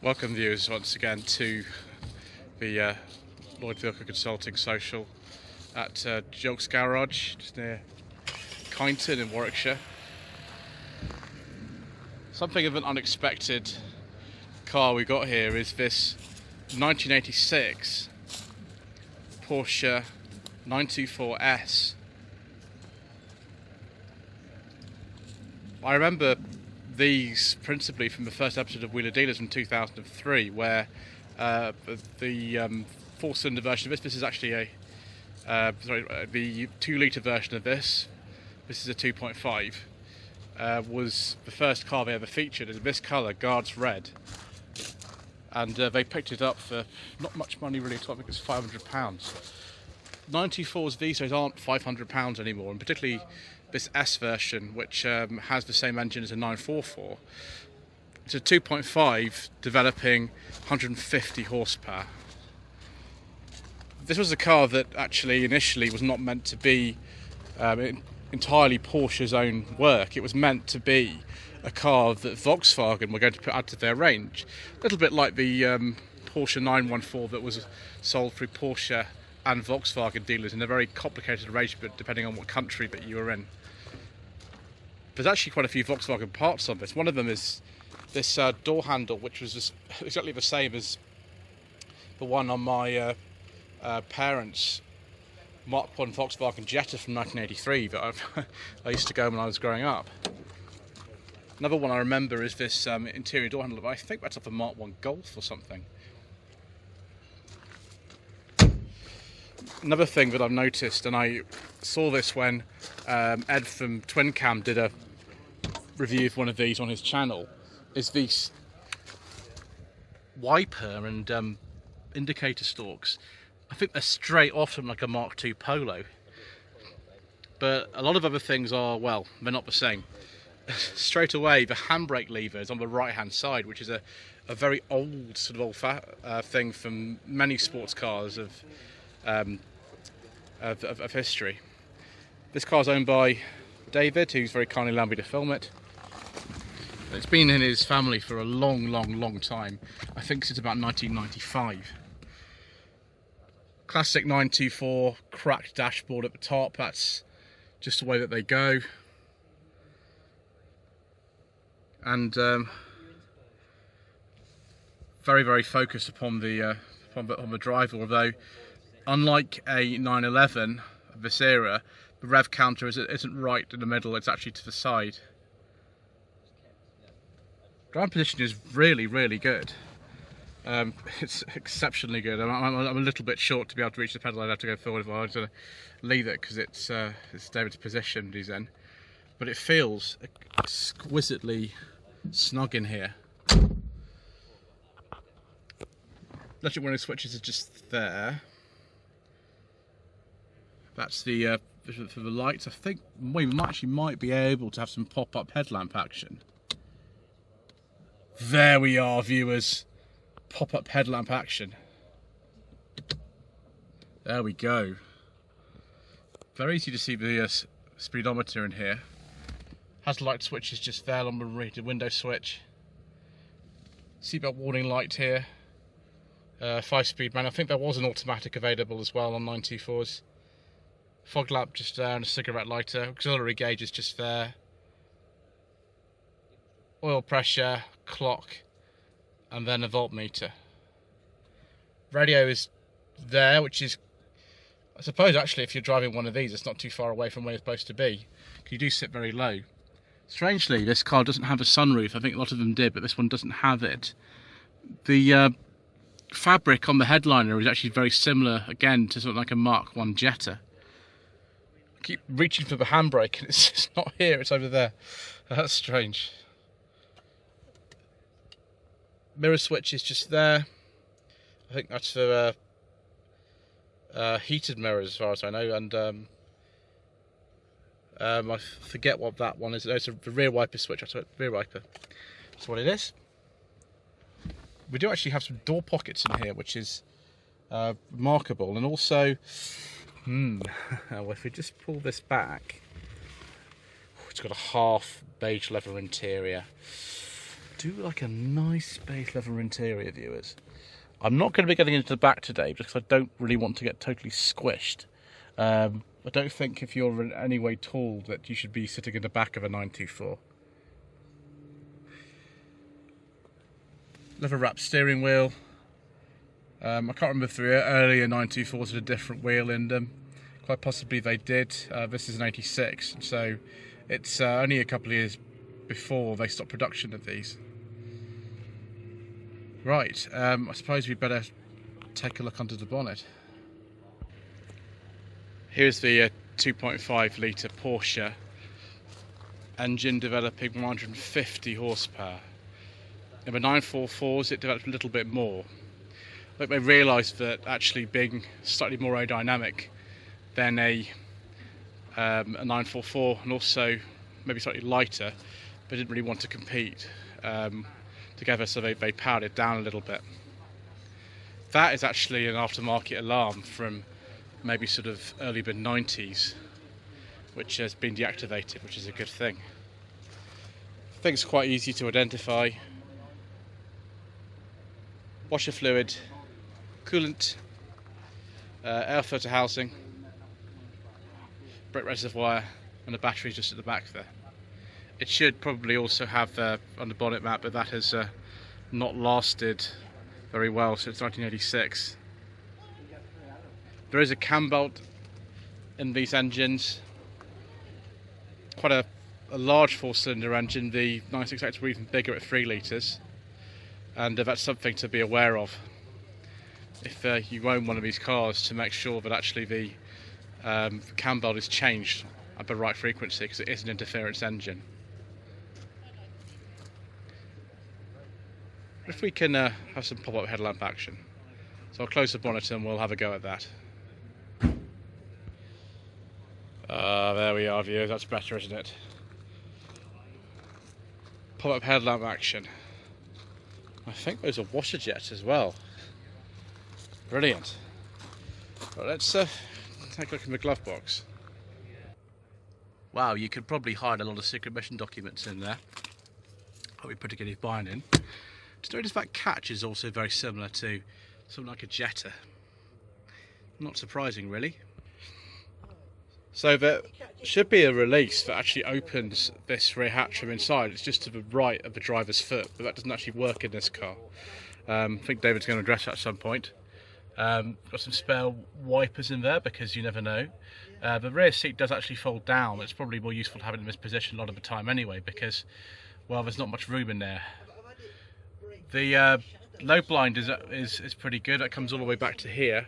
Welcome viewers once again to the Lloyd Vehicle Consulting Social at Jokes Garage, just near Kyneton in Warwickshire. Something of an unexpected car we got here is this 1986 Porsche 924S. I remember these principally from the first episode of Wheeler Dealers in 2003, where the four-cylinder version of this is actually the 2-litre version of this is a 2.5, was the first car they ever featured in this colour, Guards Red, and they picked it up for not much money really. I think it's £500. 94s these days aren't £500 anymore, and particularly this S version, which has the same engine as a 944. It's a 2.5 developing 150 horsepower. This was a car that actually initially was not meant to be entirely Porsche's own work. It was meant to be a car that Volkswagen were going to add to their range. A little bit like the Porsche 914 that was sold through Porsche and Volkswagen dealers in a very complicated arrangement depending on what country that you were in. There's actually quite a few Volkswagen parts on this. One of them is this door handle, which was just exactly the same as the one on my parents' Mark I Volkswagen Jetta from 1983 that I used to go when I was growing up. Another one I remember is this interior door handle, but I think that's off a Mark I Golf or something. Another thing that I've noticed, and I saw this when Ed from Twin Cam did a review of one of these on his channel, is these wiper and indicator stalks. I think they're straight off from like a Mark II Polo, but a lot of other things are, well, they're not the same. Straight away, the handbrake lever is on the right hand side, which is a very old sort of thing from many sports cars of history. This car's owned by David, who's very kindly allowed me to film it. It's been in his family for a long time. I think since about 1995. Classic 924 cracked dashboard at the top. That's just the way that they go. And very focused upon the driver, although unlike a 911 of this era, the rev counter isn't right in the middle, it's actually to the side. Ground position is really good. It's exceptionally good. I'm a little bit short to be able to reach the pedal. I'd have to go forward if I was to leave it because it's David's position he's in. But it feels exquisitely snug in here. Electric window switches are just there. That's the for the lights. I think we might be able to have some pop-up headlamp action. There we are, viewers. Pop-up headlamp action. There we go. Very easy to see the speedometer in here. Has light switches just there along with the window switch. Seatbelt warning light here. 5-speed manual. I think there was an automatic available as well on 924s. Fog lamp just there and a cigarette lighter. Auxiliary gauge is just there. Oil pressure, clock, and then a voltmeter. Radio is there, which is, I suppose actually if you're driving one of these, it's not too far away from where you're supposed to be. You do sit very low. Strangely, this car doesn't have a sunroof. I think a lot of them did, but this one doesn't have it. The fabric on the headliner is actually very similar, again, to something like a Mark I Jetta. I keep reaching for the handbrake and it's just not here, it's over there. That's strange. Mirror switch is just there. I think that's for heated mirrors as far as I know, and I forget what that one is. No, it's a rear wiper switch. Rear wiper. That's what it is. We do actually have some door pockets in here, which is remarkable. And also, well, if we just pull this back, it's got a half beige leather interior. do like a nice space leather interior, viewers. I'm not going to be getting into the back today because I don't really want to get totally squished. I don't think if you're in any way tall that you should be sitting in the back of a 924. Leather wrapped steering wheel. I can't remember if the earlier 924s had a different wheel in them. Quite possibly they did. This is an 86, so it's only a couple of years before they stopped production of these. Right, I suppose we'd better take a look under the bonnet. Here's the 2.5 litre Porsche engine developing 150 horsepower. In the 944s it developed a little bit more. I think they realised that actually being slightly more aerodynamic than a 944 and also maybe slightly lighter, but didn't really want to compete together, so they powered it down a little bit. That is actually an aftermarket alarm from maybe sort of early mid-90s, which has been deactivated, which is a good thing. I think it's quite easy to identify. Washer fluid, coolant, air filter housing, brake reservoir, and the battery just at the back there. It should probably also have on the bonnet mat, but that has not lasted very well since 1986. There is a cam belt in these engines. Quite a large 4-cylinder engine. The 968s were even bigger at 3 litres, and that's something to be aware of if you own one of these cars, to make sure that actually the cam belt is changed at the right frequency, because it is an interference engine. If we can have some pop-up headlamp action. So I'll close the bonnet and we'll have a go at that. There we are, viewers, that's better, isn't it? Pop-up headlamp action. I think those are washer jets as well. Brilliant. Well, let's take a look in the glove box. Wow, you could probably hide a lot of secret mission documents in there. I'll be pretty good if buying in. Just notice that catch is also very similar to something like a Jetta. Not surprising, really. So there should be a release that actually opens this rear hatch from inside. It's just to the right of the driver's foot, but that doesn't actually work in this car. I think David's going to address that at some point. Got some spare wipers in there because you never know. The rear seat does actually fold down. It's probably more useful to have it in this position a lot of the time anyway, because, well, there's not much room in there. The low blind is pretty good. That comes all the way back to here.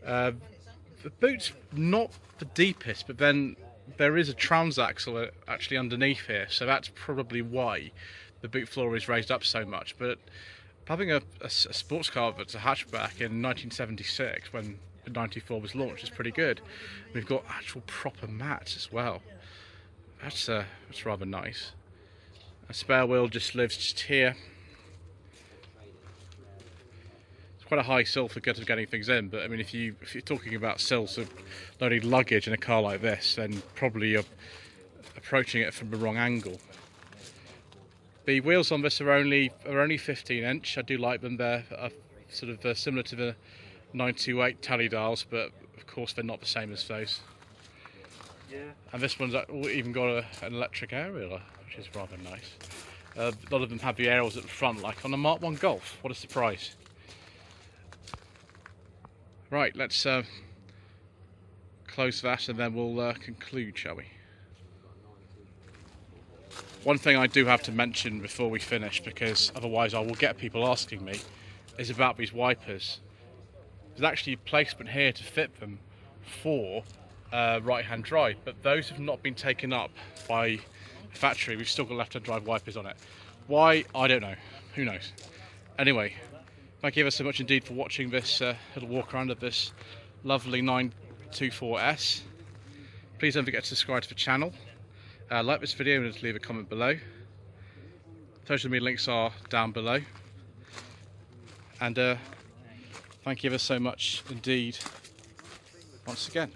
The boot's not the deepest, but then there is a transaxle actually underneath here, so that's probably why the boot floor is raised up so much. But having a sports car that's a hatchback in 1976, when the 94 was launched, is pretty good. We've got actual proper mats as well. That's rather nice. A spare wheel just lives just here. Quite a high sill for getting things in, but I mean, if you're talking about sills of loading luggage in a car like this, then probably you're approaching it from the wrong angle. The wheels on this are only 15-inch. I do like them. They're sort of similar to the 928 tally dials, but of course they're not the same as those. Yeah. And this one's even got an electric aerial, which is rather nice. A lot of them have the aerials at the front, like on the Mark 1 Golf. What a surprise! Right, let's close that and then we'll conclude, shall we? One thing I do have to mention before we finish, because otherwise I will get people asking me, is about these wipers. There's actually a placement here to fit them for right-hand drive, but those have not been taken up by the factory. We've still got left-hand drive wipers on it. Why? I don't know. Who knows? Anyway, thank you ever so much indeed for watching this little walk around of this lovely 924S. Please don't forget to subscribe to the channel. Like this video and leave a comment below. Social media links are down below. And thank you ever so much indeed once again.